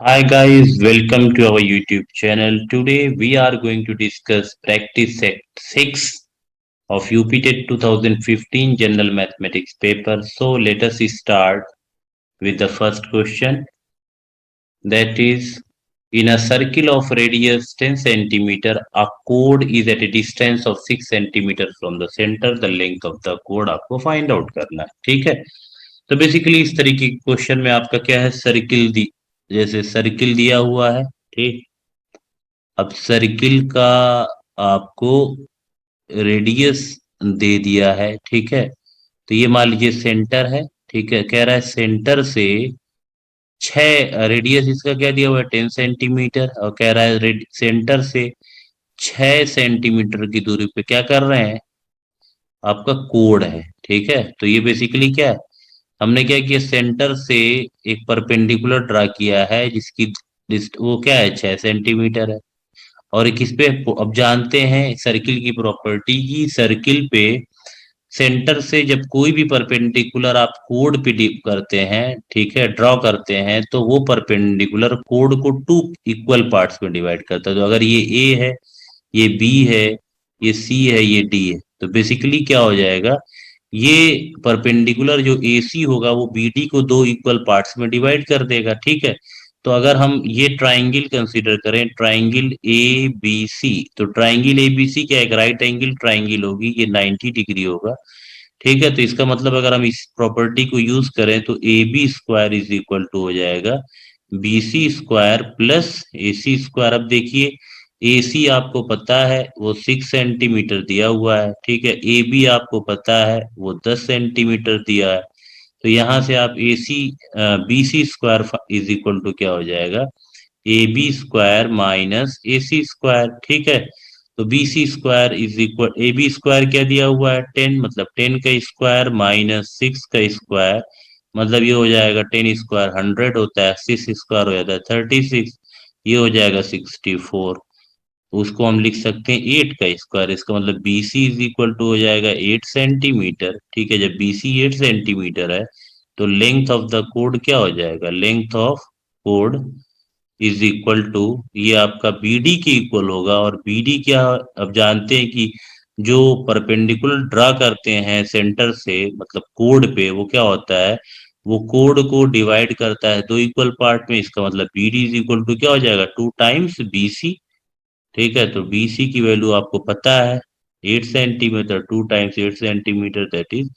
Hi guys, welcome to our YouTube channel. Today we are going to discuss practice set 6 of UPTET 2015 General Mathematics paper. So let us start with the first question, that is, in a circle of radius 10 centimeter, a chord is at a distance of 6 centimeter from the center. The length of the chord आपको find out करना है, ठीक है। तो basically इस तरीके के question में आपका क्या है, सर्किल दी, जैसे सर्किल दिया हुआ है, ठीक। अब सर्किल का आपको रेडियस दे दिया है, ठीक है। तो ये मान लीजिए सेंटर है, ठीक है। कह रहा है सेंटर से 6, रेडियस इसका क्या दिया हुआ है 10 सेंटीमीटर, और कह रहा है सेंटर से 6 सेंटीमीटर की दूरी पे क्या कर रहे हैं, आपका कोड है, ठीक है। तो ये बेसिकली क्या है, हमने क्या किया, सेंटर से एक परपेंडिकुलर ड्रा किया है जिसकी वो क्या है 6 सेंटीमीटर है। और एक इस पे अब जानते हैं सर्किल की प्रॉपर्टी की, सर्किल पे सेंटर से जब कोई भी परपेंडिकुलर आप कोड पे डिप करते हैं, ठीक है, ड्रॉ करते हैं, तो वो परपेंडिकुलर कोड को 2 इक्वल पार्ट्स में डिवाइड करता है। तो अगर ये ए है, ये बी है, ये सी है, ये डी है, तो बेसिकली क्या हो जाएगा, ये परपेंडिकुलर जो ए सी होगा वो बी डी को 2 इक्वल पार्ट्स में डिवाइड कर देगा, ठीक है। तो अगर हम ये ट्राइंगल कंसीडर करें, ट्राइंगल ए बी सी, तो ट्राइंगल ए बी सी क्या, एक राइट एंगल ट्राइंगल होगी, ये 90 डिग्री होगा, ठीक है। तो इसका मतलब अगर हम इस प्रॉपर्टी को यूज करें तो A B square is equal to हो जाएगा B C square plus A C square. अब देखिए, ए सी आपको पता है वो 6 सेंटीमीटर दिया हुआ है, ठीक है। ए बी आपको पता है वो 10 सेंटीमीटर दिया है। तो यहाँ से आप A C B C square is equal to क्या हो जाएगा, A B square minus A C square, ठीक है। तो B C square is equal, A B square क्या दिया हुआ है 10, मतलब 10 का स्क्वायर माइनस 6 का स्क्वायर, मतलब ये हो जाएगा 10 स्क्वायर 100 होता है, 6 स्क्वायर हो जाता है 36, ये हो जाएगा 64। उसको हम लिख सकते हैं 8 का स्क्वायर, इसका मतलब B C is equal to हो जाएगा 8 सेंटीमीटर, ठीक है। जब बी सी 8 सेंटीमीटर है तो लेंथ ऑफ द कोड क्या हो जाएगा, length of code is equal to, ये आपका बी डी के इक्वल होगा। और बी डी क्या, अब जानते हैं कि जो परपेंडिकुलर ड्रा करते हैं सेंटर से, मतलब कोड पे, वो क्या होता है, वो कोड को डिवाइड करता है 2 इक्वल पार्ट में। इसका मतलब B D is equal to क्या हो जाएगा, 2 टाइम्स बी सी, ठीक है। तो बी सी की वैल्यू आपको पता है 8 centimetre, 2 times 8 centimetre that is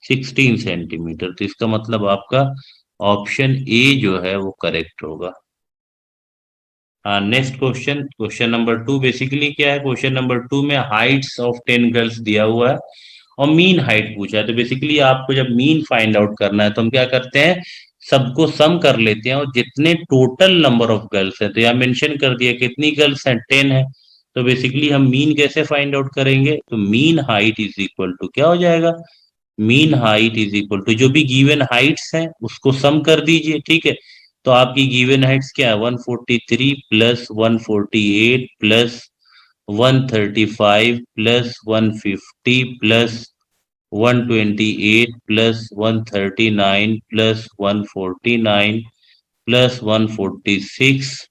16 centimetre. तो इसका मतलब आपका ऑप्शन ए जो है वो करेक्ट होगा। Next question, question number 2, basically क्या है, क्वेश्चन नंबर 2 में हाइट्स ऑफ 10 गर्ल्स दिया हुआ है और मीन हाइट पूछा है। तो बेसिकली आपको जब मीन फाइंड आउट करना है तो हम क्या करते हैं, सबको सम कर लेते हैं, और जितने टोटल नंबर ऑफ गर्ल्स हैं, तो यहाँ मेंशन कर दिया कितनी गर्ल्स हैं 10 है। तो बेसिकली हम मीन कैसे फाइंड आउट करेंगे, तो mean height is equal to क्या हो जाएगा, mean height is equal to जो भी गिवन हाइट्स हैं उसको सम कर दीजिए, ठीक है। तो आपकी गिवन हाइट्स क्या है, 143 plus 148 plus 135 plus 150 plus 128 plus 139 plus 149 plus 146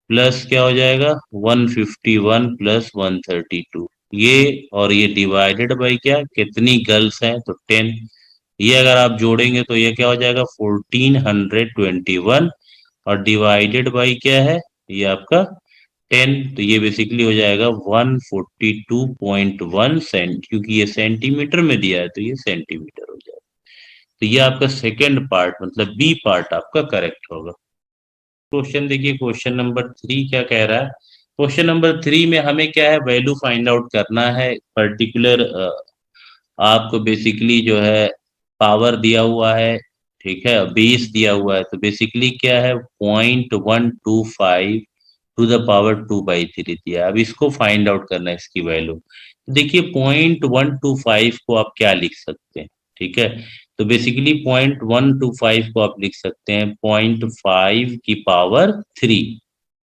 plus क्या हो जाएगा 151 प्लस 132, ये और ये डिवाइडेड बाई क्या, कितनी गर्ल्स हैं तो 10। ये अगर आप जोड़ेंगे तो ये क्या हो जाएगा 1421, और डिवाइडेड बाई क्या है, ये आपका 10। तो ये बेसिकली हो जाएगा 142.1 सेंट, क्योंकि ये सेंटीमीटर में दिया है तो ये सेंटीमीटर हो जाएगा। तो ये आपका सेकेंड पार्ट मतलब बी पार्ट आपका करेक्ट होगा। क्वेश्चन देखिए, क्वेश्चन नंबर 3 क्या कह रहा है, क्वेश्चन नंबर 3 में हमें क्या है, वैल्यू फाइंड आउट करना है पर्टिकुलर, आपको बेसिकली जो है पावर दिया हुआ है, ठीक है, बेस दिया हुआ है। तो बेसिकली क्या है 0.125 टू द पावर 2/3 दिया है। अब इसको फाइंड आउट करना है इसकी वैल्यू। देखिए 0.125 को आप क्या लिख सकते हैं, ठीक है। तो बेसिकली 0.125 को आप लिख सकते हैं 0.5 की पावर 3,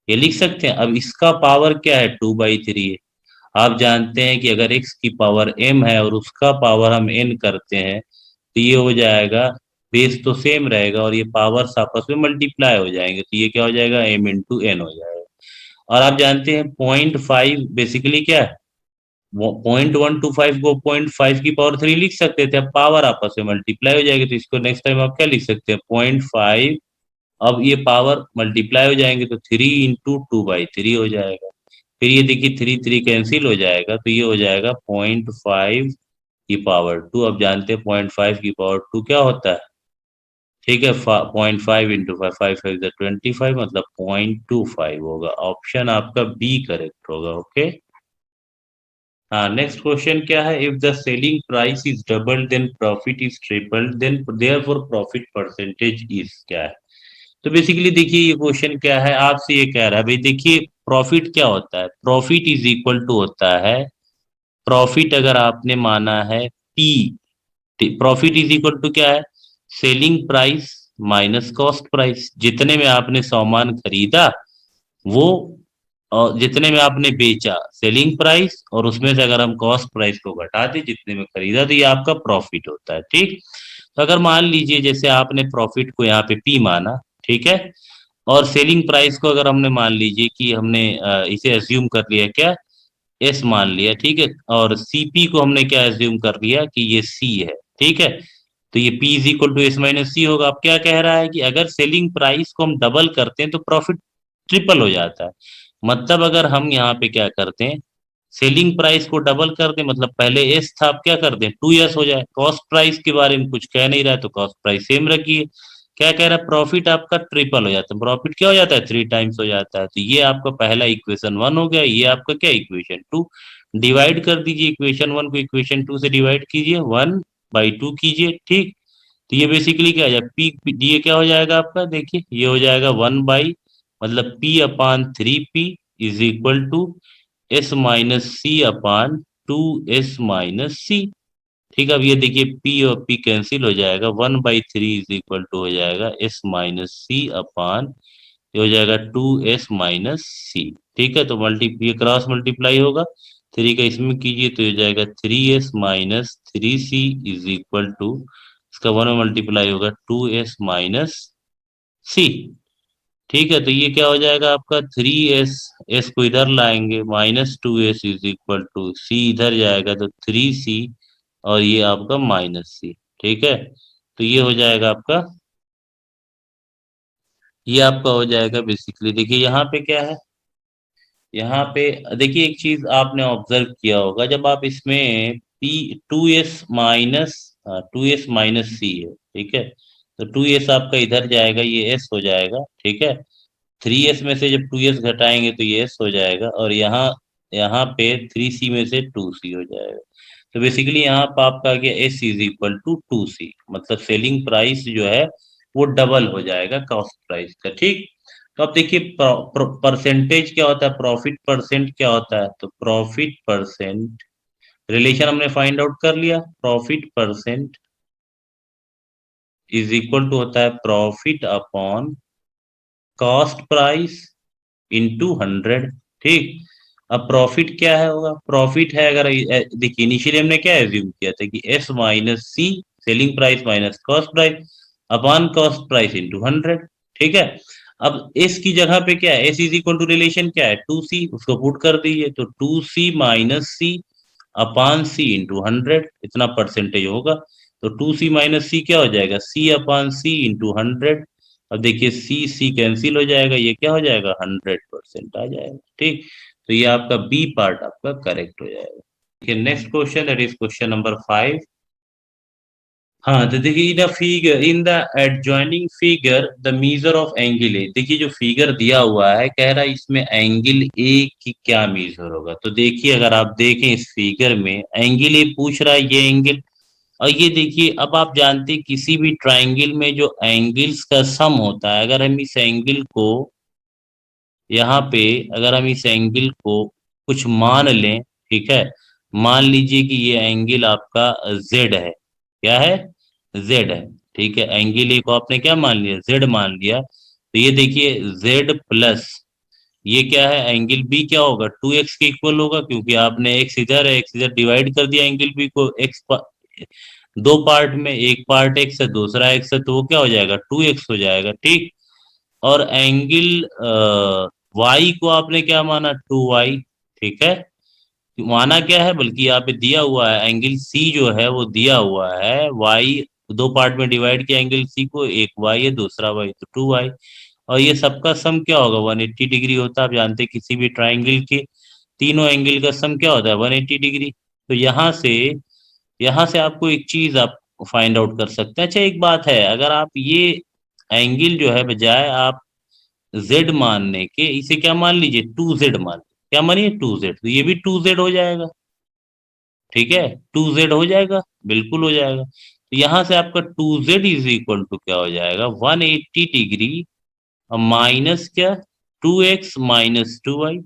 ये लिख सकते हैं। अब इसका पावर क्या है 2/3 है। आप जानते हैं कि अगर x की पावर m है और उसका पावर हम n करते हैं तो ये हो जाएगा बेस तो सेम रहेगा और ये पावर्स आपस में मल्टीप्लाई हो जाएंगे, तो ये क्या हो जाएगा, m इंटू एन हो जाएगा। और आप जानते हैं 0.5 बेसिकली क्या है, 0.125 को 0.5 की पावर 3 लिख सकते थे, अब पावर आपस में मल्टीप्लाई हो जाएगी, तो इसको नेक्स्ट टाइम आप क्या लिख सकते हैं, 0.5। अब ये पावर मल्टीप्लाई हो जाएंगे तो 3 इंटू 2/3 हो जाएगा। फिर ये देखिए 3 3 कैंसिल हो जाएगा, तो ये हो जाएगा 0.5 की पावर 2। अब जानते हैं 0.5 की पावर 2 क्या होता है, ठीक है, 0.5 इंटू 5, 5 5 मतलब 0.25 होगा। ऑप्शन आपका बी करेक्ट होगा। ओके। हाँ, नेक्स्ट क्वेश्चन क्या है, if the selling price is double then profit is triple then therefore profit percentage is क्या है। तो बेसिकली देखिए ये क्वेश्चन क्या है, आपसे ये कह रहा है भाई, देखिए प्रॉफिट क्या होता है, प्रॉफिट इज इक्वल टू होता है, प्रॉफिट अगर आपने माना है P, profit is equal to क्या है, selling price minus cost price, जितने में आपने सामान खरीदा वो, और जितने में आपने बेचा सेलिंग प्राइस, और उसमें से अगर हम कॉस्ट प्राइस को घटा दें जितने में खरीदा, तो ये आपका प्रॉफिट होता है। ठीक। तो अगर मान लीजिए जैसे आपने प्रॉफिट को यहाँ पे पी माना, ठीक है, और सेलिंग प्राइस को अगर हमने मान लीजिए कि हमने इसे एज्यूम कर लिया क्या, एस मान लिया, ठीक है, और सीपी को हमने क्या एज्यूम कर लिया कि ये सी है, ठीक है, तो ये P is equal to S minus C होगा। अब क्या कह रहा है कि अगर सेलिंग प्राइस को हम डबल करते हैं तो प्रॉफिट ट्रिपल हो जाता है। मतलब अगर हम यहाँ पे क्या करते हैं, सेलिंग प्राइस को डबल कर दें, मतलब पहले एस था, अब क्या कर दें 2s हो जाए। कॉस्ट प्राइस के बारे में कुछ कह नहीं रहा है तो कॉस्ट प्राइस सेम रखिए। क्या कह रहा है, प्रॉफिट आपका ट्रिपल हो जाता है, प्रॉफिट क्या हो जाता है 3 टाइम्स हो जाता है। तो ये आपका पहला इक्वेशन 1 हो गया, ये आपका क्या इक्वेशन 2। डिवाइड कर दीजिए इक्वेशन 1 को इक्वेशन 2 से डिवाइड कीजिए, 1/2 कीजिए, ठीक। तो ये बेसिकली क्या हो जाएगा, पी ये क्या हो जाएगा आपका, देखिए ये हो जाएगा 1 बाई, मतलब P/3P is equal to S-C/2S-C। ठीक है, अब ये देखिए P और P कैंसिल हो जाएगा, 1/3 इज इक्वल टू हो जाएगा S-C/, ये हो जाएगा 2S-C। ठीक है, तो ये क्रॉस मल्टीप्लाई होगा, 3 का इसमें कीजिए तो हो जाएगा 3S-3C इज इक्वल टू, इसका 1 में मल्टीप्लाई होगा 2S-C। ठीक है, तो ये क्या हो जाएगा आपका 3S, एस को इधर लाएंगे, -2S इज इक्वल टू सी, इधर जाएगा तो 3C, और ये आपका -C। ठीक है, तो ये आपका हो जाएगा बेसिकली। देखिए यहाँ पे क्या है, यहाँ पे देखिए एक चीज आपने ऑब्जर्व किया होगा, जब आप इसमें पी 2S-C है, ठीक है, तो 2S आपका इधर जाएगा, ये S हो जाएगा, ठीक है, 3S में से जब 2S घटाएंगे तो ये S हो जाएगा, और यहाँ यहाँ पे 3C में से 2C हो जाएगा। तो बेसिकली यहाँ पर आपका आ गया S is equal to 2C, मतलब सेलिंग प्राइस जो है वो डबल हो जाएगा कॉस्ट प्राइस का। ठीक। तो अब देखिए परसेंटेज क्या होता है, प्रॉफिट परसेंट क्या होता है, तो प्रॉफिट परसेंट रिलेशन हमने फाइंड आउट कर लिया, profit percent is equal to होता है profit upon cost price into 100। ठीक। अब प्रॉफिट क्या है होगा, प्रॉफिट है, अगर देखिए इनिशियली हमने क्या एज्यूम किया था कि S-C, selling price minus cost price upon cost price into 100। ठीक है। अब एस की जगह पे क्या है, S is equal to relation क्या है 2C, उसको पुट कर दीजिए, तो 2C-C अपॉन C इंटू 100, इतना परसेंटेज होगा। तो 2C-C क्या हो जाएगा, C/C इंटू 100। अब देखिए C कैंसिल हो जाएगा, ये क्या हो जाएगा 100% आ जाएगा। ठीक। तो ये आपका बी पार्ट आपका करेक्ट हो जाएगा। देखिए next question, that is question number 5। हाँ, तो देखिए in figure in the adjoining figure the measure of angle A, देखिए जो फिगर दिया हुआ है कह रहा है इसमें एंगल ए की क्या मेजर होगा। तो देखिए अगर आप देखें इस फिगर में एंगल ए पूछ रहा है, ये एंगल, और ये देखिए अब आप जानते हैं किसी भी ट्राइंगल में जो एंगल्स का सम होता है, अगर हम इस एंगल को यहाँ पे, अगर हम इस एंगल को कुछ मान लें, ठीक है, मान लीजिए कि ये एंगल आपका जेड है, क्या है, जेड है, ठीक है, एंगल ए को आपने क्या मान लिया, जेड मान लिया, तो ये देखिए जेड प्लस ये क्या है, एंगल बी क्या होगा 2x के इक्वल होगा, क्योंकि आपने एक्स इधर है, एक्स इधर डिवाइड कर दिया एंगल बी को, एक्स दो पार्ट में, एक पार्ट एक्स है दूसरा एक्स है, तो वो क्या हो जाएगा 2x हो जाएगा, ठीक। और एंगल वाई को आपने क्या माना 2y, ठीक है। माना क्या है, बल्कि यहाँ पे दिया हुआ है एंगल सी जो है वो दिया हुआ है वाई, दो पार्ट में डिवाइड किया एंगल सी को, एक वाई है दूसरा वाई, तो 2y। और ये सबका सम क्या होगा 180 डिग्री होता है। आप जानते हैं किसी भी ट्राइंगल के तीनों एंगल का सम क्या होता है 180 डिग्री। तो यहाँ से आपको एक चीज आप फाइंड आउट कर सकते हैं। अच्छा एक बात है, अगर आप ये एंगल जो है बजाय आप जेड मानने के इसे क्या मान लीजिए 2z मान लीजिए। क्या मानिए 2z, तो ये भी 2z हो जाएगा, ठीक है। 2z हो जाएगा, बिल्कुल हो जाएगा। तो यहाँ से आपका 2z इज इक्वल टू क्या हो जाएगा 180 डिग्री माइनस क्या 2x माइनस 2y,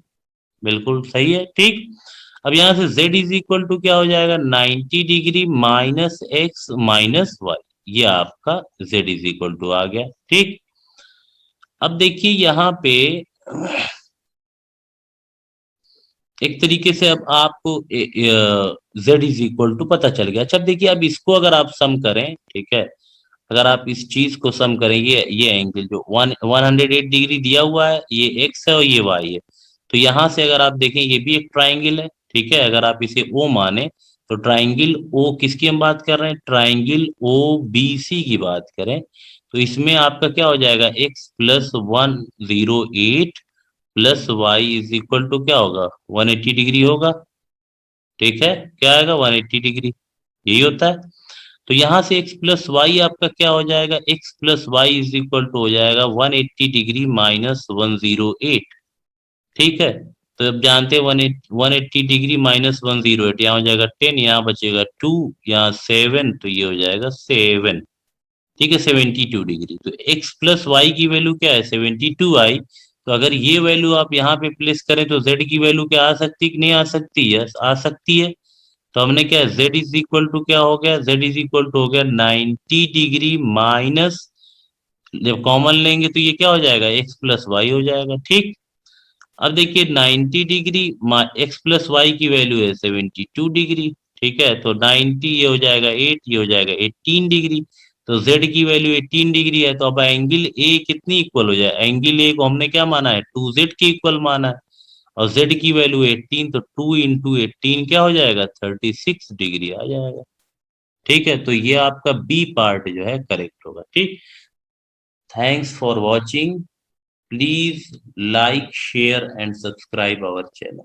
बिल्कुल सही है, ठीक। अब यहाँ से z इज इक्वल टू क्या हो जाएगा 90 degree minus x minus y, ये आपका z इज इक्वल टू आ गया, ठीक। अब देखिए यहाँ पे एक तरीके से अब आपको z इज इक्वल टू पता चल गया। अच्छा अब देखिए, अब इसको अगर आप सम करें, ठीक है, अगर आप इस चीज को सम करें, ये एंगल जो 108 डिग्री दिया हुआ है, ये एक्स है और ये वाई है। तो यहाँ से अगर आप देखें ये भी एक ट्राइंगल है, ठीक है। अगर आप इसे ओ माने तो ट्राइंगल ओ किसकी हम बात कर रहे हैं, ट्राइंगल ओ बी सी की बात करें, तो इसमें आपका क्या हो जाएगा x +108 plus y is equal to क्या होगा 180 डिग्री होगा, ठीक है। क्या आएगा 180 डिग्री, यही होता है। तो यहाँ से x प्लस वाई आपका क्या हो जाएगा, x plus y is equal to हो जाएगा 180 डिग्री माइनस 108, ठीक है। तो अब जानते हैं 180 डिग्री माइनस 108, यहाँ हो जाएगा 10, यहाँ बचेगा 2, यहाँ 7, तो ये हो जाएगा 7, ठीक है 72 डिग्री। तो x प्लस वाई की वैल्यू क्या है 72 आई। तो अगर ये वैल्यू आप यहाँ पे प्लेस करें तो z की वैल्यू क्या आ सकती है कि नहीं आ सकती, यस आ सकती है। तो हमने क्या z इज इक्वल टू क्या हो गया, z इज इक्वल टू हो गया 90 डिग्री माइनस, जब कॉमन लेंगे तो ये क्या हो जाएगा x प्लस वाई हो जाएगा, ठीक। अब देखिए 90 डिग्री एक्स प्लस वाई की वैल्यू है 72 डिग्री, ठीक है। तो 90 ये हो जाएगा 8, ये हो जाएगा 18 डिग्री। तो z की वैल्यू 18 डिग्री है, तो अब एंगल ए कितनी इक्वल हो जाए, एंगल ए को हमने क्या माना है 2z के इक्वल माना है, और z की वैल्यू 18, तो 2 इंटू 18 क्या हो जाएगा 36 डिग्री आ जाएगा, ठीक है। तो ये आपका बी पार्ट जो है करेक्ट होगा, ठीक। Thanks for watching, please like share and subscribe our channel.